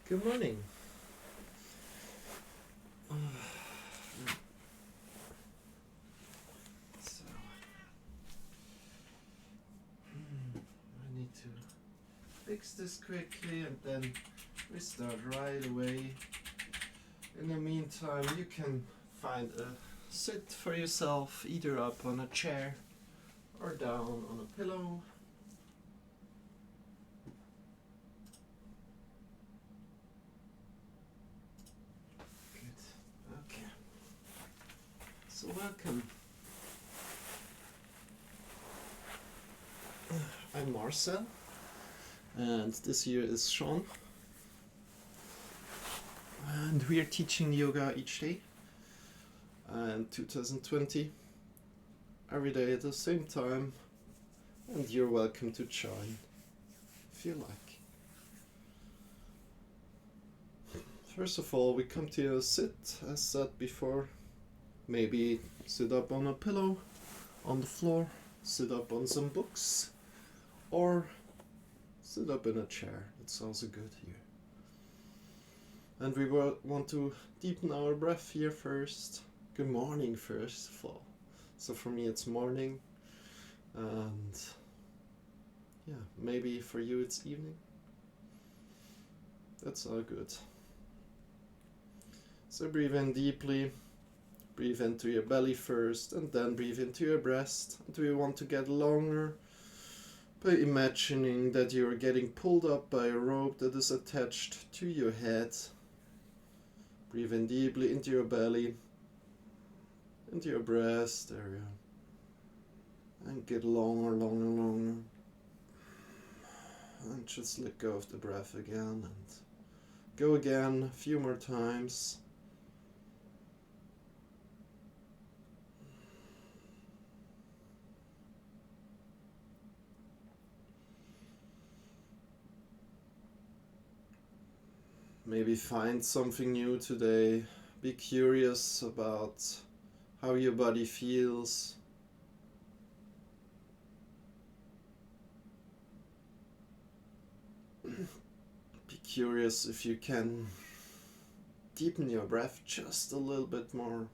Good morning. So, I need to fix this quickly and then we start right away. In the meantime, you can find a sit for yourself, either up on a chair or down on a pillow. Okay. So welcome. I'm Marcel, and this here is Shawn. And we are teaching yoga each day. And 2020, every day at the same time. And you're welcome to join if you like. First of all, we come to a sit, as said before. Maybe sit up on a pillow, on the floor, sit up on some books, or sit up in a chair. It's also good here. And we want to deepen our breath here first. Good morning, first of all. So for me it's morning, and yeah, maybe for you it's evening. That's all good. So breathe in deeply. Breathe into your belly first, and then breathe into your breast. And we want to get longer by imagining that you are getting pulled up by a rope that is attached to your head. Breathe in deeply into your belly, into your breast area, and get longer, longer, longer. And just let go of the breath again, and go again a few more times. Maybe find something new today. Be curious about how your body feels. Be curious if you can deepen your breath just a little bit more.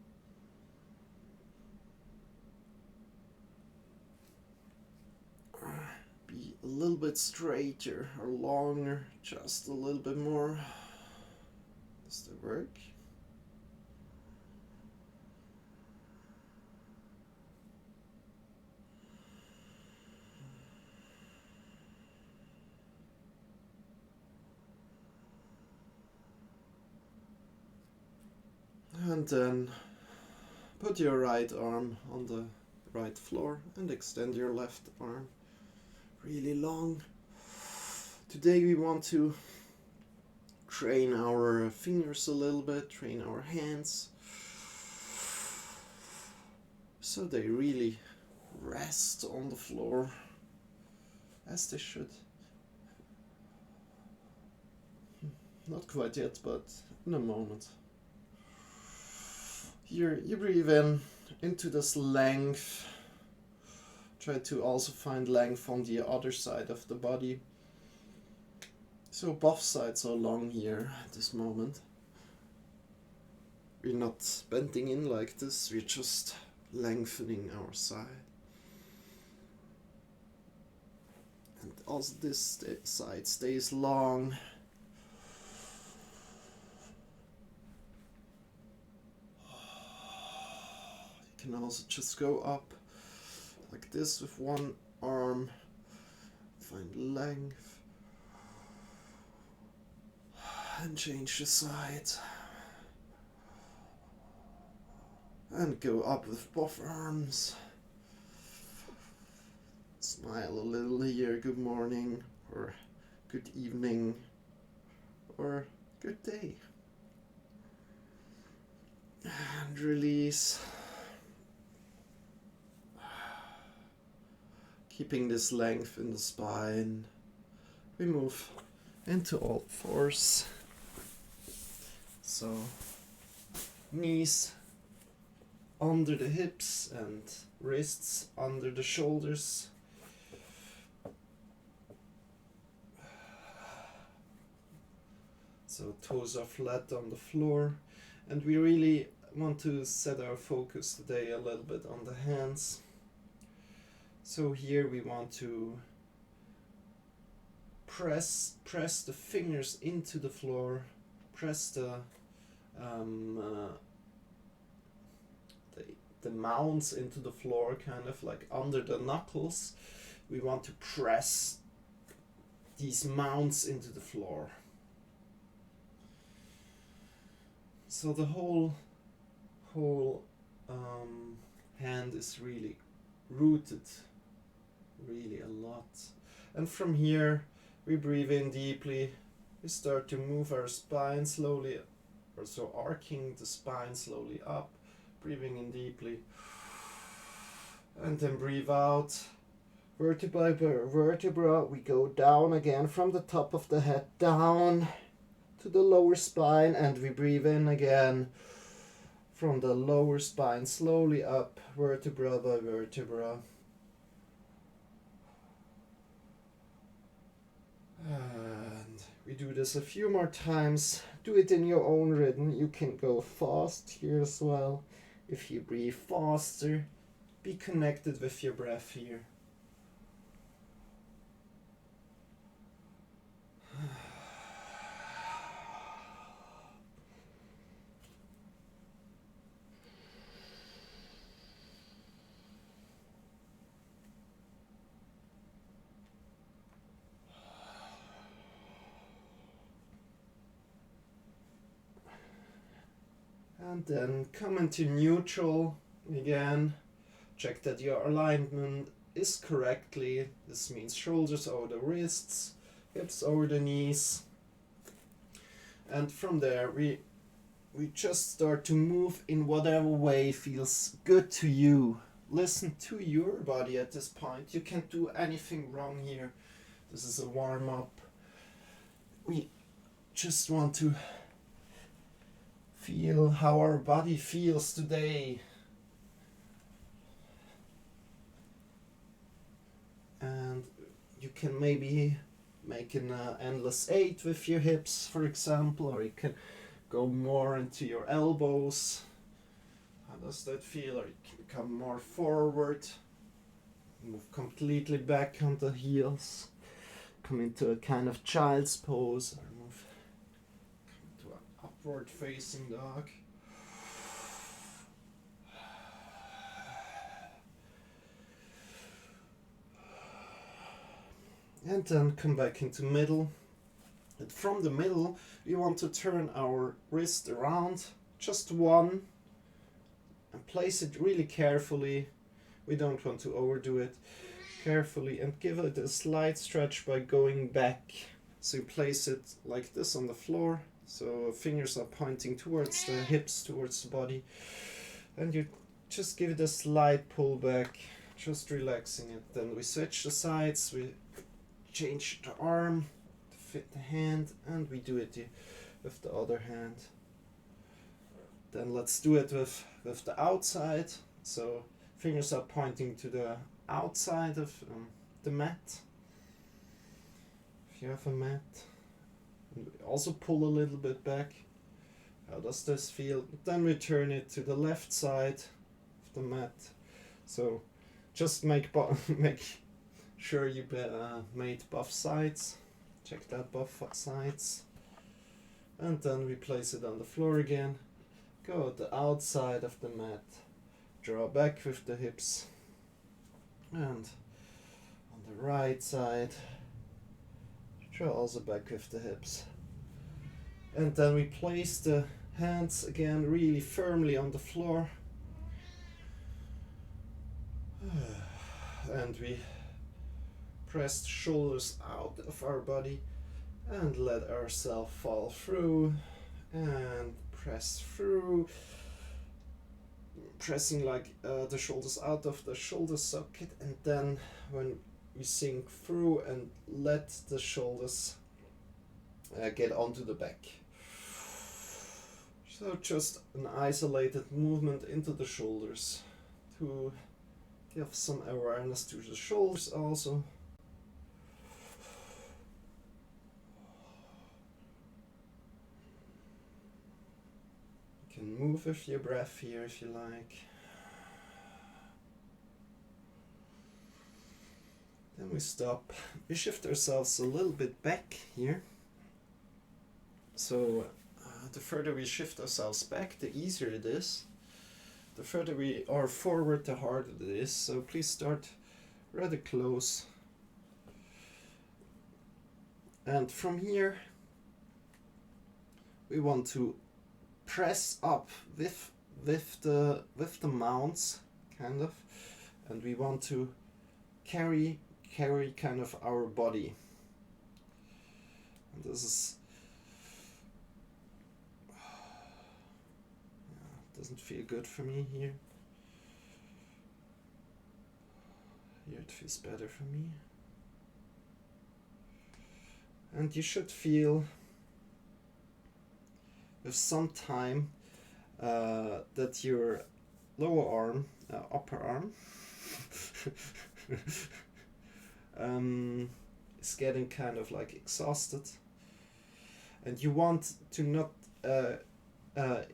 Be a little bit straighter or longer, just a little bit more. Does that work? And then put your right arm on the right floor and extend your left arm really long. Today we want to train our fingers a little bit, train our hands, so they really rest on the floor as they should. Not quite yet, but in a moment. Here you breathe in into this length. Try to also find length on the other side of the body. So both sides are long here at this moment. We're not bending in like this, we're just lengthening our side. And also this side stays long. You can also just go up like this with one arm. Find length. And change the side. And go up with both arms. Smile a little here, good morning, or good evening, or good day. And release. Keeping this length in the spine. We move into all fours. So, knees under the hips and wrists under the shoulders. So toes are flat on the floor, and we really want to set our focus today a little bit on the hands. So here we want to press the fingers into the floor, press the mounds into the floor, kind of like under the knuckles. We want to press these mounds into the floor. So the whole hand is really rooted, really a lot. And from here we breathe in deeply. We start to move our spine slowly, also arcing the spine slowly up, breathing in deeply. And then breathe out. Vertebra by vertebra, we go down again from the top of the head down to the lower spine, and we breathe in again from the lower spine slowly up, vertebra by vertebra. And we do this a few more times. Do it in your own rhythm. You can go fast here as well. If you breathe faster, be connected with your breath here. And then come into neutral again. Check that your alignment is correctly. This means shoulders over the wrists, hips over the knees. And from there we just start to move in whatever way feels good to you. Listen to your body at this point. You can't do anything wrong here. This is a warm-up. We just want to feel how our body feels today. And you can maybe make an endless 8 with your hips, for example, or you can go more into your elbows. How does that feel? Or you can become more forward, move completely back on the heels, come into a kind of child's pose, or move to an upward facing dog. And then come back into middle. And from the middle, we want to turn our wrist around, just one, and place it really carefully. We don't want to overdo it. Carefully, and give it a slight stretch by going back. So you place it like this on the floor, so fingers are pointing towards the hips, towards the body, and you just give it a slight pull back, just relaxing it. Then we switch the sides, we change the arm to fit the hand, and we do it with the other hand. Then let's do it with the outside. So fingers are pointing to the outside of the mat. If you have a mat, and we also pull a little bit back. How does this feel? Then we turn it to the left side of the mat. So just make sure you made both sides. Check that both sides. And then we place it on the floor again. Go at the outside of the mat. Draw back with the hips. And on the right side, draw also back with the hips. And then we place the hands again really firmly on the floor. And we press the shoulders out of our body and let ourselves fall through and press through, pressing like the shoulders out of the shoulder socket, and then when we sink through and let the shoulders get onto the back. So just an isolated movement into the shoulders to give some awareness to the shoulders also. can move with your breath here if you like. Then we stop. We shift ourselves a little bit back here. So the further we shift ourselves back, the easier it is. The further we are forward, the harder it is. So please start rather close. And from here, we want to press up with the mounts, kind of, and we want to carry kind of our body. And this is doesn't feel good for me here. Here it feels better for me. And you should feel with some time that your lower arm, upper arm, is getting kind of like exhausted, and you want to not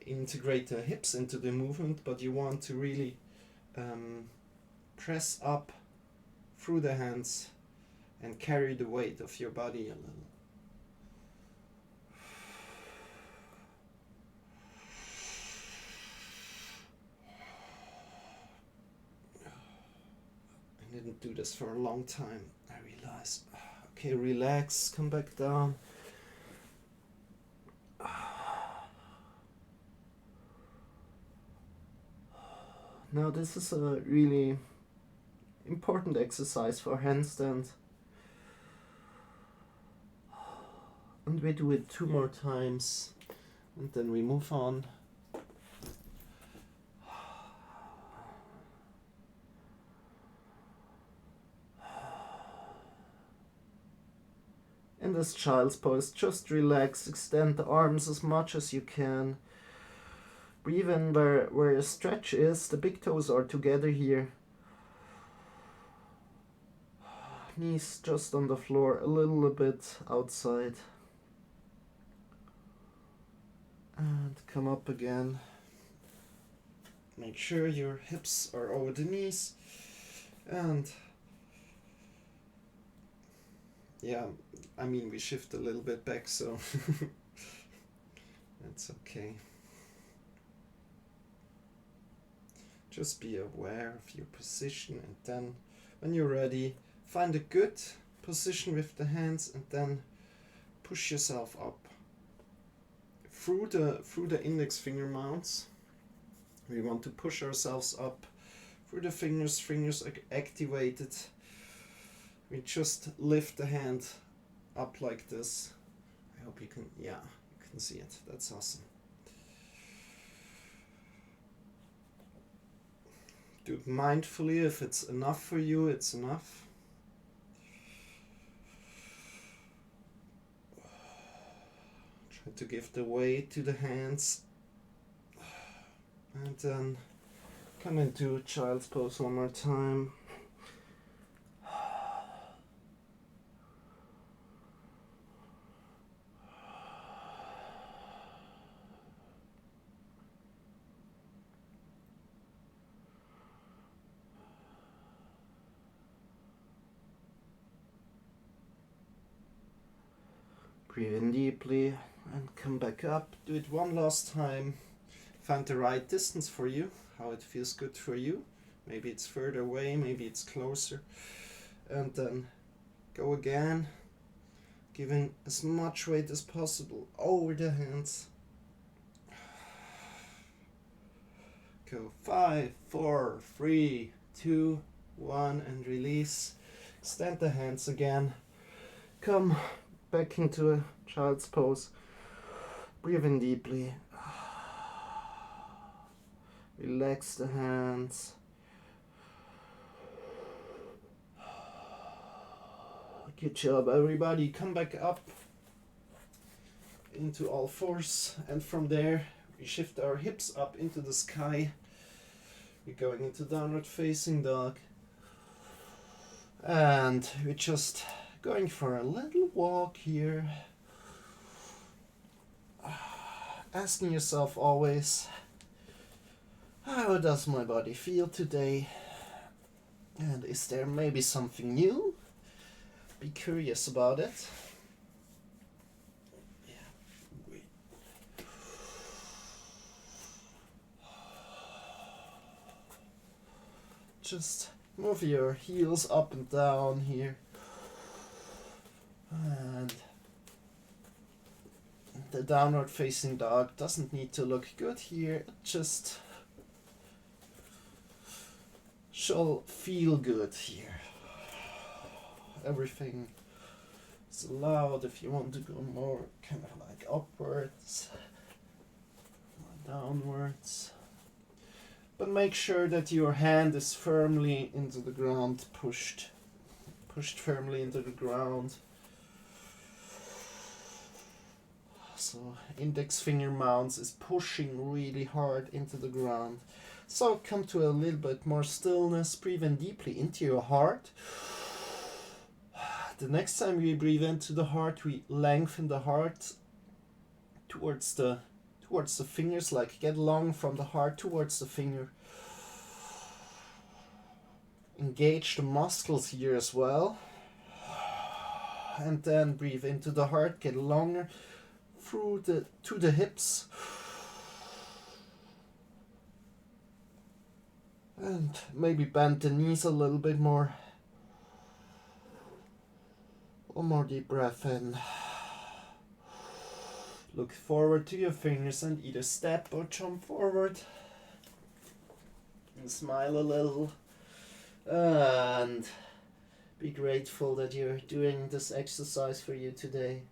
integrate the hips into the movement, but you want to really press up through the hands and carry the weight of your body a little. I didn't do this for a long time, I realize. Okay, relax, come back down. Now this is a really important exercise for handstand. And we do it 2 more times and then we move on. In this child's pose, just relax, extend the arms as much as you can. Breathe in where your stretch is, the big toes are together here. Knees just on the floor, a little bit outside. And come up again. Make sure your hips are over the knees. And yeah, I mean, we shift a little bit back, so that's okay. Just be aware of your position, and then when you're ready, find a good position with the hands and then push yourself up through the index finger mounts. We want to push ourselves up through the fingers are activated. We just lift the hand up like this. I hope you can, yeah, you can see it. That's awesome. Do it mindfully. If it's enough for you, it's enough. Try to give the weight to the hands. And then come into child's pose one more time. Breathe in deeply and come back up. Do it one last time. Find the right distance for you, how it feels good for you. Maybe it's further away, maybe it's closer. And then go again, giving as much weight as possible over the hands. Go 5, 4, 3, 2, 1 and release. Extend the hands again. Come back into a child's pose. Breathe in deeply. Relax the hands. Good job, everybody. Come back up into all fours, and from there we shift our hips up into the sky. We're going into downward facing dog, and we're just going for a little walk here. asking yourself always, how does my body feel today? And is there maybe something new? Be curious about it. Just move your heels up and down here. And the downward facing dog doesn't need to look good here. It just shall feel good here. Everything is allowed. If you want to go more kind of like upwards, downwards. But make sure that your hand is firmly into the ground, pushed firmly into the ground. So index finger mounts is pushing really hard into the ground. So come to a little bit more stillness. Breathe in deeply into your heart. The next time we breathe into the heart, we lengthen the heart towards the fingers, like get long from the heart towards the finger. Engage the muscles here as well. And then breathe into the heart, get longer to the hips. And maybe bend the knees a little bit more. One more deep breath in. Look forward to your fingers and either step or jump forward. And smile a little. And be grateful that you're doing this exercise for you today.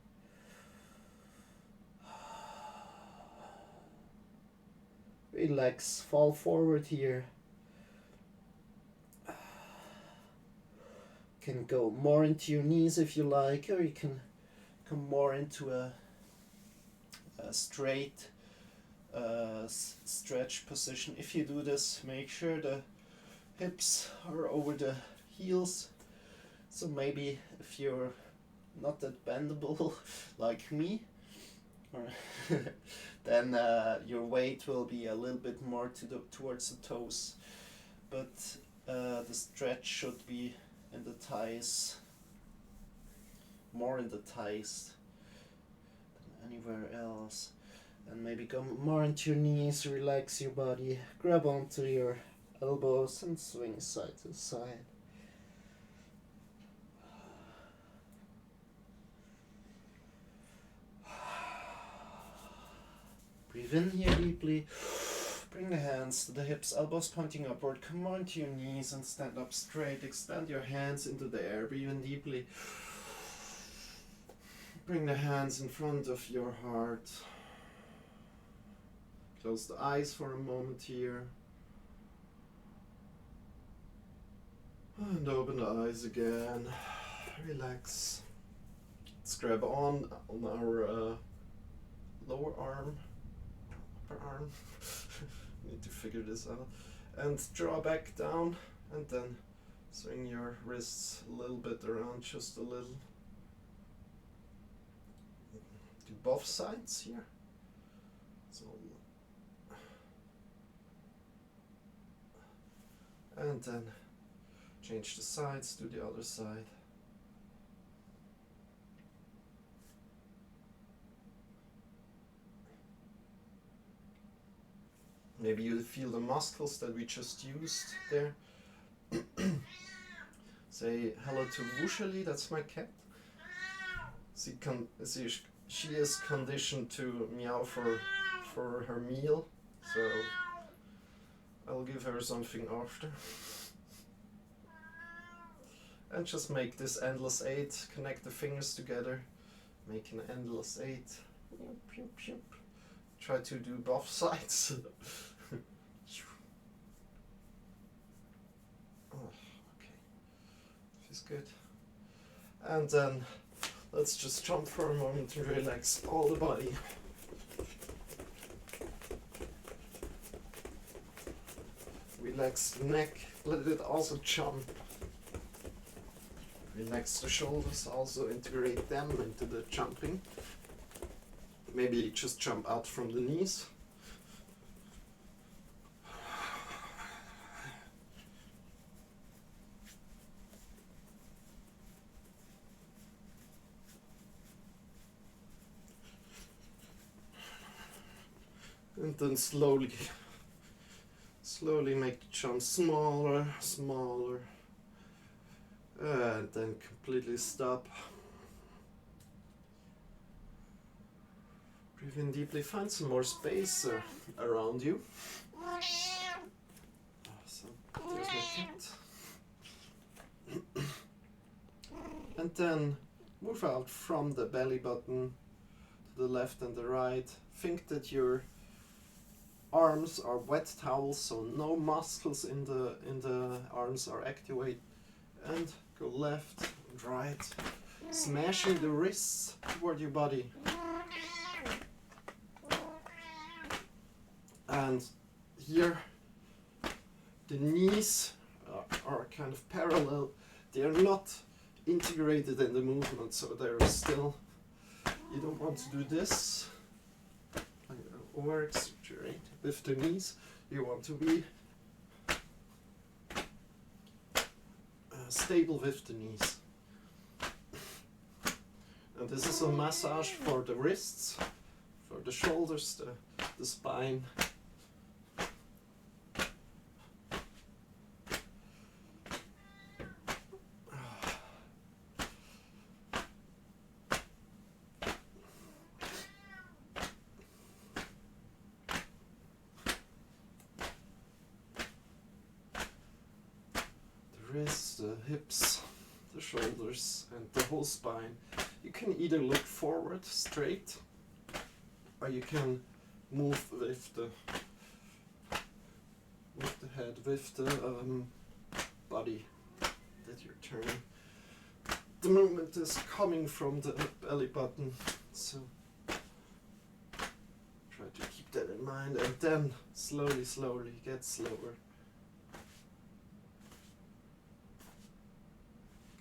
Relax, fall forward here. You can go more into your knees if you like, or you can come more into a straight stretch position. If you do this, make sure the hips are over the heels. So maybe if you're not that bendable like me, or then your weight will be a little bit more towards the toes, but the stretch should be in the thighs, more in the thighs than anywhere else. And maybe go more into your knees, relax your body, grab onto your elbows and swing side to side. Breathe in here deeply. Bring the hands to the hips, elbows pointing upward. Come on to your knees and stand up straight. Extend your hands into the air. Breathe in deeply. Bring the hands in front of your heart. Close the eyes for a moment here. And open the eyes again. Relax. Let's grab on our lower arm. Arm. Need to figure this out. And draw back down, and then swing your wrists a little bit around, just a little. Do both sides here. So, and then change the sides to the other side. Maybe you feel the muscles that we just used there. Say hello to Wushali, that's my cat. She is conditioned to meow for her meal, so I'll give her something after. And just make this endless 8, connect the fingers together, make an endless 8. Try to do both sides. Okay, feels good. And then let's just jump for a moment to relax all the body. Relax the neck, let it also jump. Relax the shoulders, also integrate them into the jumping. maybe just jump out from the knees. And then slowly make the jump smaller, smaller, and then completely stop. Breathe in deeply, find some more space around you. So, there's my cat. And then move out from the belly button to the left and the right. Think that your arms are wet towels, so no muscles in the arms are activated. And go left and right, smashing the wrists toward your body. And here the knees are kind of parallel. They are not integrated in the movement, so they're still, you don't want to do this over exaggerate with the knees. You want to be stable with the knees. And this is a massage for the wrists, for the shoulders, the spine. Wrists, the hips, the shoulders, and the whole spine. You can either look forward straight, or you can move with the head, with the body that you're turning. The movement is coming from the belly button, so try to keep that in mind, and then slowly get slower.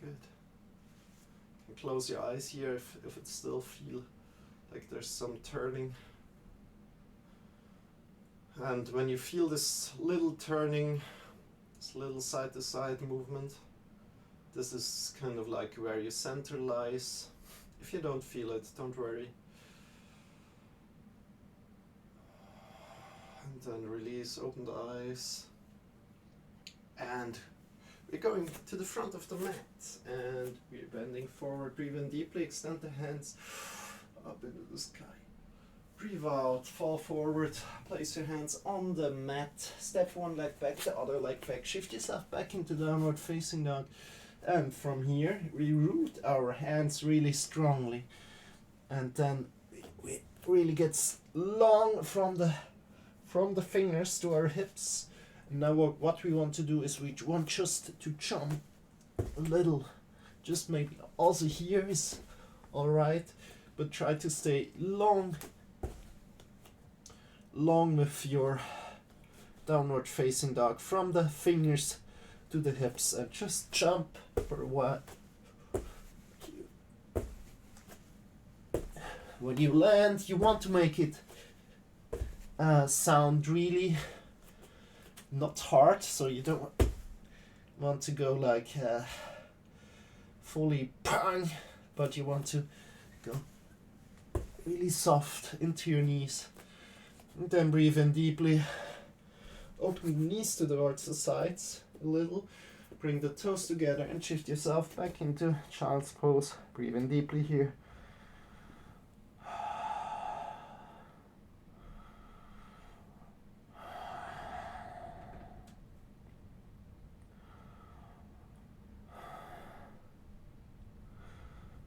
Good. You can close your eyes here if it still feel like there's some turning. And when you feel this little turning, this little side to side movement, this is kind of like where your center lies. If you don't feel it, don't worry. And then release, open the eyes. And we're going to the front of the mat, and we're bending forward. Breathe in deeply, extend the hands up into the sky. Breathe out, fall forward, place your hands on the mat, step one leg back, the other leg back, shift yourself back into downward facing dog. And from here, we root our hands really strongly, and then we really get long from the fingers to our hips. Now what we want to do is we want just to jump a little, just maybe also here is alright, but try to stay long with your downward facing dog from the fingers to the hips, and just jump for a while. When you land, you want to make it sound really not hard, so you don't want to go like fully bang, but you want to go really soft into your knees. And then breathe in deeply, open the knees towards the sides a little, bring the toes together and shift yourself back into child's pose. Breathe in deeply here.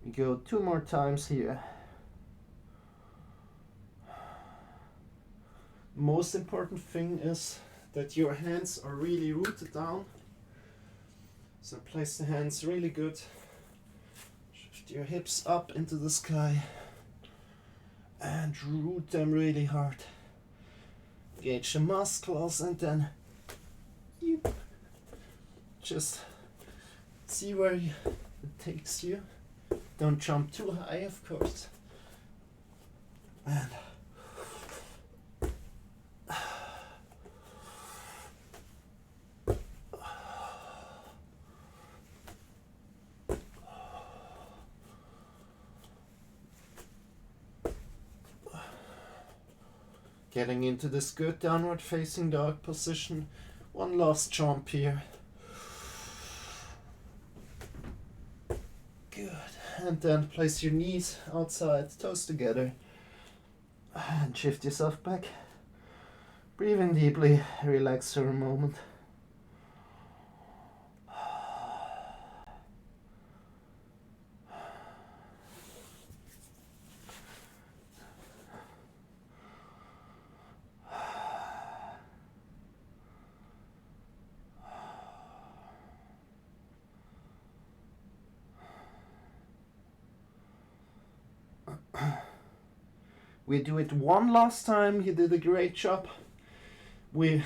We go 2 more times here. Most important thing is that your hands are really rooted down. So place the hands really good. Shift your hips up into the sky and root them really hard. Engage the muscles, and then you just see where it takes you. Don't jump too high, of course. And getting into this good downward facing dog position. One last jump here. Good. And then place your knees outside, toes together. And shift yourself back. Breathe in deeply, relax for a moment. We do it one last time. You did a great job. We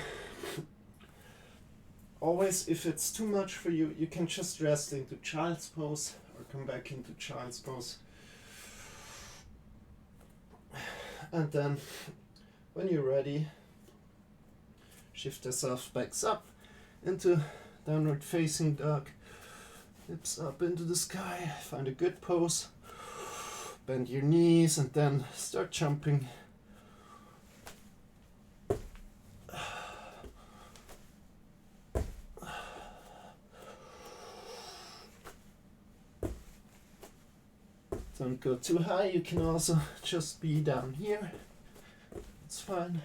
always, if it's too much for you, you can just rest into child's pose or come back into child's pose. And then when you're ready, shift yourself back up into downward facing dog. Hips up into the sky. Find a good pose. Bend your knees and then start jumping. Don't go too high, you can also just be down here. It's fine.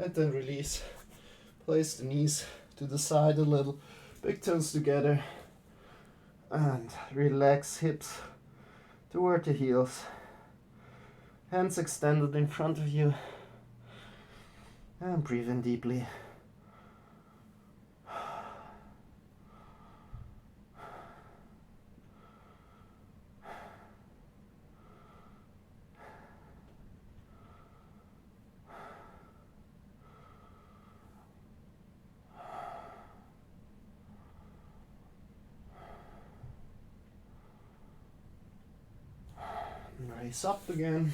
And then release. Place the knees to the side a little, big toes together, and relax hips toward the heels. Hands extended in front of you, and breathe in deeply. Raise up again.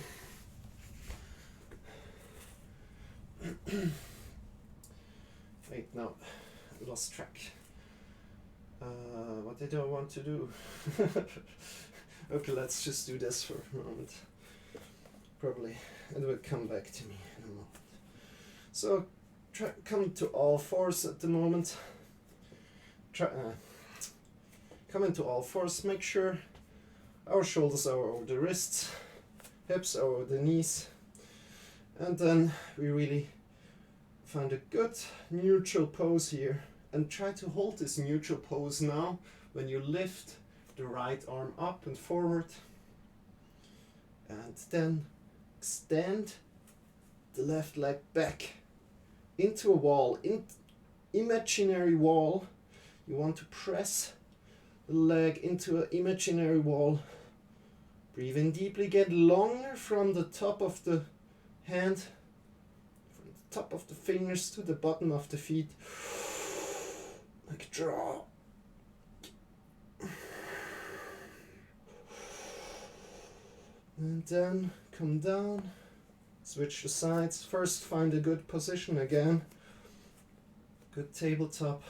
Wait, no, I lost track. What did I want to do? Okay, let's just do this for a moment. Probably it will come back to me in a moment. So, come to all fours at the moment. Come into all fours. Make sure our shoulders are over the wrists, hips are over the knees, and then we really find a good neutral pose here and try to hold this neutral pose now when you lift the right arm up and forward, and then extend the left leg back into a wall, imaginary wall. You want to press the leg into an imaginary wall. Breathe in deeply, get longer from the top of the hand, from the top of the fingers to the bottom of the feet. Like draw. And then come down, switch the sides. First find a good position again. Good tabletop.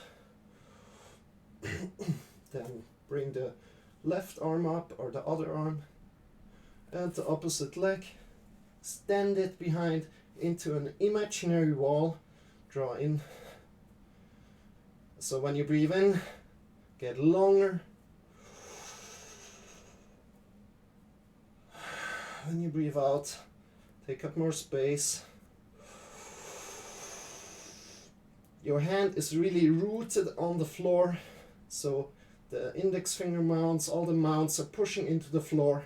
Then bring the left arm up or the other arm and the opposite leg. Stand it behind into an imaginary wall. Draw in. So when you breathe in, get longer. When you breathe out, take up more space. Your hand is really rooted on the floor, so the index finger mounts, all the mounts are pushing into the floor.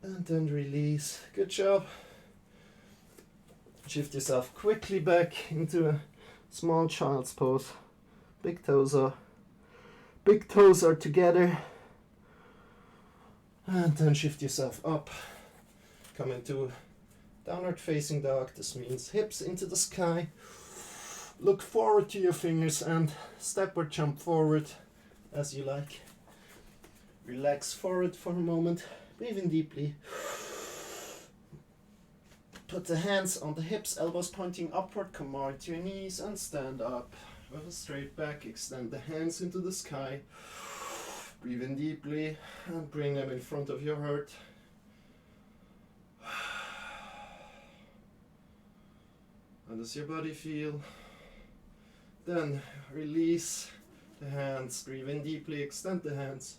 And then release. Good job. Shift yourself quickly back into a small child's pose. Big toes are together. And then shift yourself up. Come into Downward facing dog, this means hips into the sky. Look forward to your fingers and step or jump forward as you like. Relax forward for a moment, breathe in deeply. Put the hands on the hips, elbows pointing upward, come more to your knees and stand up. With a straight back, extend the hands into the sky. Breathe in deeply and bring them in front of your heart. How does your body feel? Then release the hands, breathe in deeply, extend the hands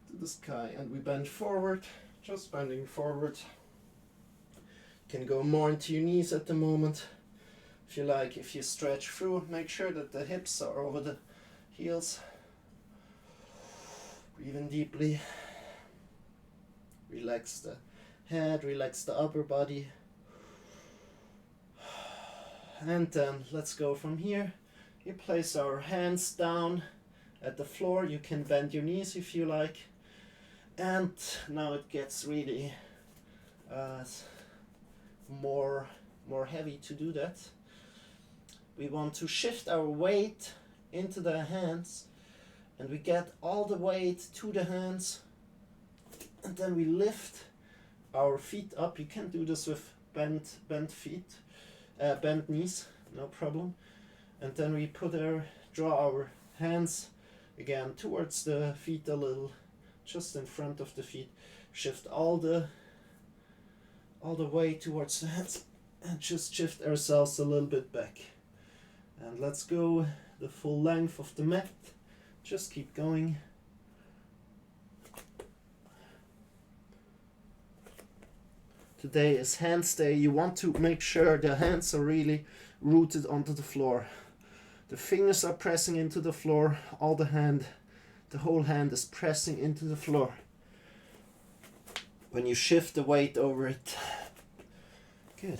to the sky, and we bend forward, just bending forward. You can go more into your knees at the moment. If you like, if you stretch through, make sure that the hips are over the heels. Breathe in deeply. Relax the head, relax the upper body. And then let's go from here. You place our hands down at the floor. You can bend your knees if you like. And now it gets really more heavy to do that. We want to shift our weight into the hands, and we get all the weight to the hands, and then we lift our feet up. You can do this with bent feet, bent knees, no problem. And then we draw our hands again towards the feet a little, just in front of the feet. Shift all the way towards the hands, and just shift ourselves a little bit back. And let's go the full length of the mat. Just keep going. Today is hands day. You want to make sure the hands are really rooted onto the floor. The fingers are pressing into the floor. The whole hand is pressing into the floor. When you shift the weight over it. Good.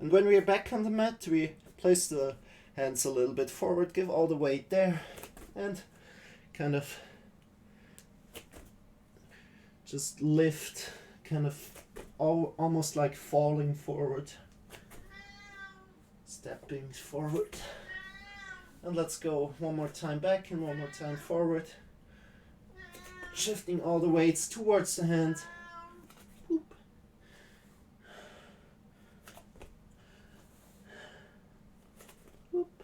And when we are back on the mat, we place the hands a little bit forward, give all the weight there, and kind of just lift, kind of almost like falling forward, stepping forward. And let's go one more time back and one more time forward, shifting all the weights towards the hand. Whoop. Whoop.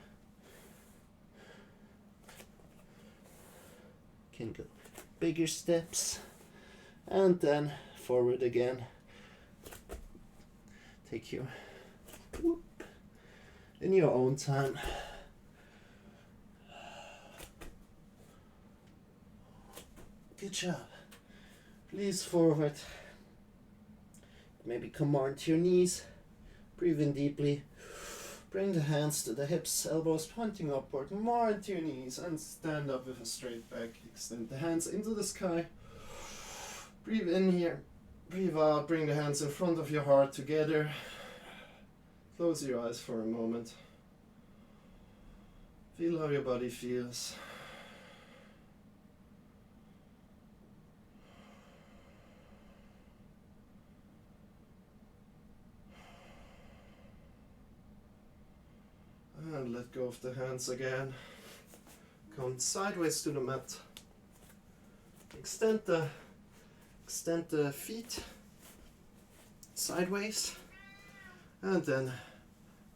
Can go bigger steps and then forward again. Take your whoop in your own time. Good job. Please forward. Maybe come more into your knees. Breathe in deeply. Bring the hands to the hips, elbows pointing upward, more into your knees, and stand up with a straight back. Extend the hands into the sky. Breathe in here. Breathe out. Bring the hands in front of your heart together. Close your eyes for a moment. Feel how your body feels. And let go of the hands again. Come sideways to the mat. Extend the feet sideways, and then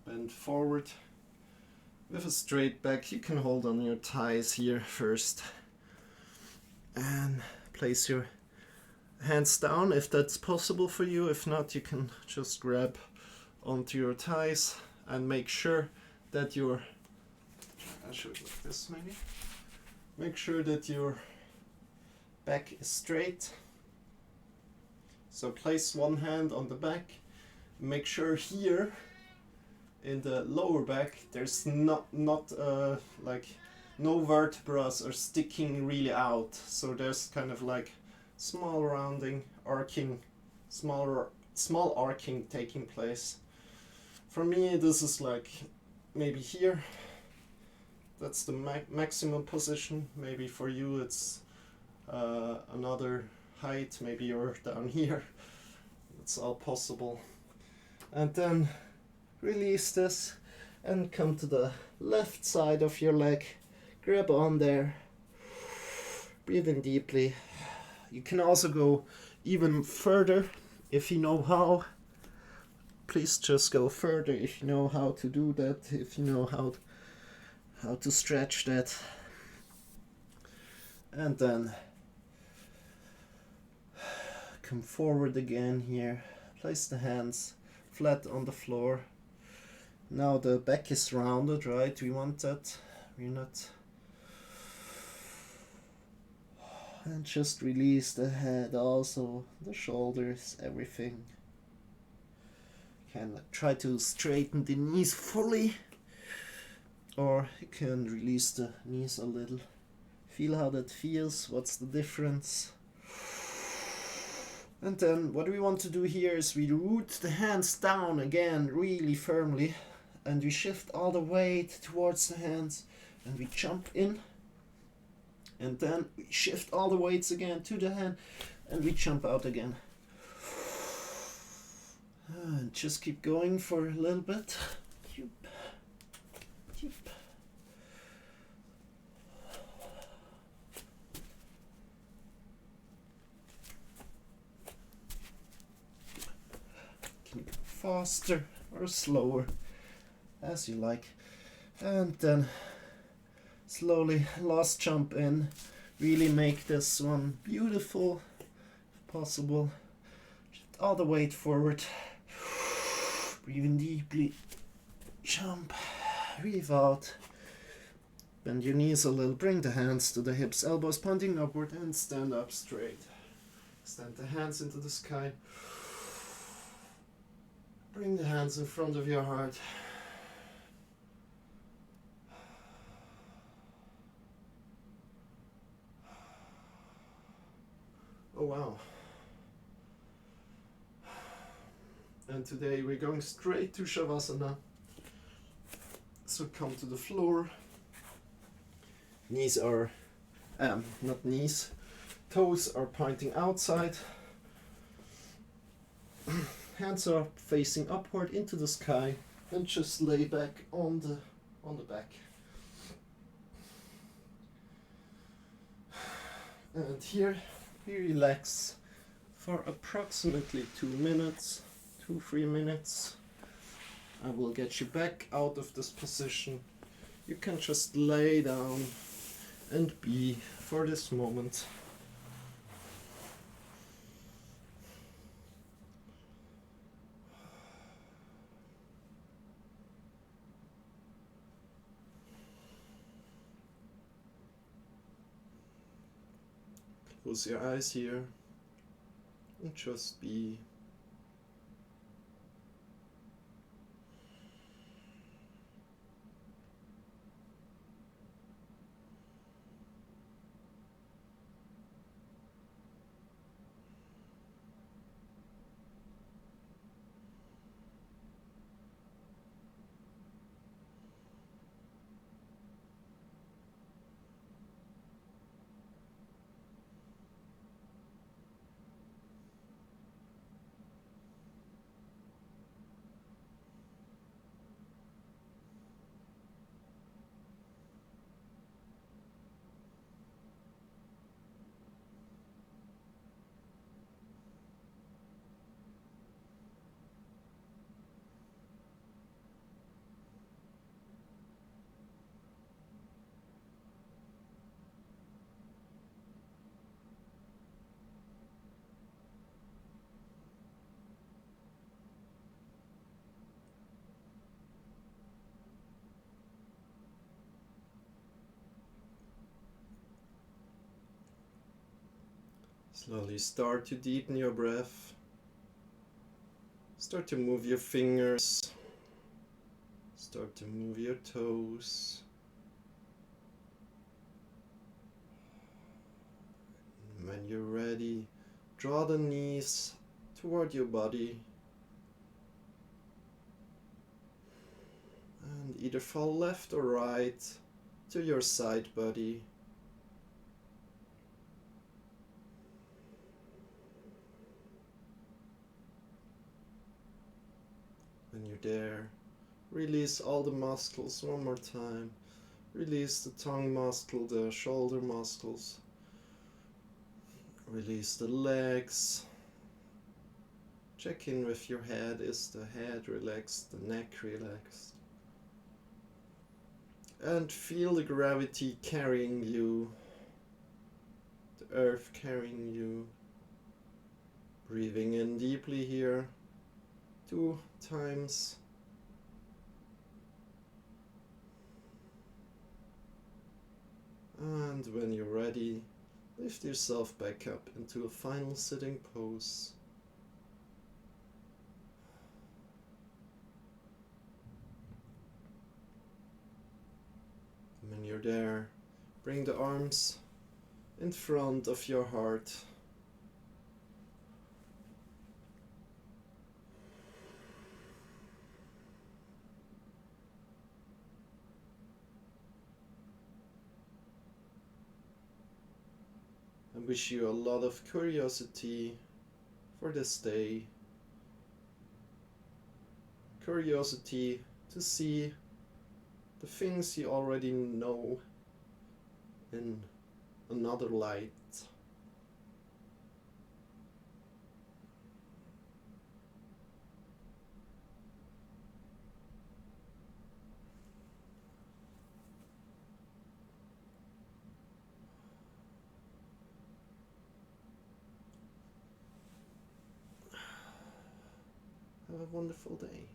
bend forward with a straight back. You can hold on your thighs here first, and place your hands down if that's possible for you. If not, you can just grab onto your thighs and make sure that I'll show it like this maybe. Make sure that your back is straight. So place one hand on the back. Make sure here in the lower back there's not like no vertebrae are sticking really out. So there's kind of like small rounding, arcing, small arcing taking place. For me, this is like maybe here. That's the maximum position. Maybe for you it's another height. Maybe you're down here. It's all possible. And then release this and come to the left side of your leg. Grab on there. Breathe in deeply. You can also go even further if you know how. Please just go further if you know how to do that, if you know how to stretch that. And then come forward again here. Place the hands flat on the floor. Now the back is rounded, right? We want that. We're not. And just release the head also, the shoulders, everything. Can try to straighten the knees fully, or you can release the knees a little. Feel how that feels, what's the difference. And then what we want to do here is we root the hands down again really firmly, and we shift all the weight towards the hands, and we jump in, and then we shift all the weights again to the hand, and we jump out again. And just keep going for a little bit. Keep. Can you go faster or slower, as you like. And then slowly, last jump in. Really make this one beautiful, if possible. Shift all the weight forward. Breathe in deeply. Jump. Breathe out. Bend your knees a little. Bring the hands to the hips. Elbows pointing upward and stand up straight. Extend the hands into the sky. Bring the hands in front of your heart. Oh wow. And today we're going straight to Shavasana. So come to the floor. Knees are, not knees, toes are pointing outside. Hands are facing upward into the sky, and just lay back on the back. And here we relax for approximately 2 minutes. 2-3 minutes. I will get you back out of this position. You can just lay down and be for this moment. Close your eyes here and just be. Slowly start to deepen your breath. Start to move your fingers. Start to move your toes. And when you're ready, draw the knees toward your body. And either fall left or right to your side body. When you're there, release all the muscles one more time. Release the tongue muscle, the shoulder muscles. Release the legs. Check in with your head. Is the head relaxed? The neck relaxed? And feel the gravity carrying you. The earth carrying you. Breathing in deeply here. 2 times. And when you're ready, lift yourself back up into a final sitting pose. When you're there, bring the arms in front of your heart. I wish you a lot of curiosity for this day. Curiosity to see the things you already know in another light. Have a wonderful day.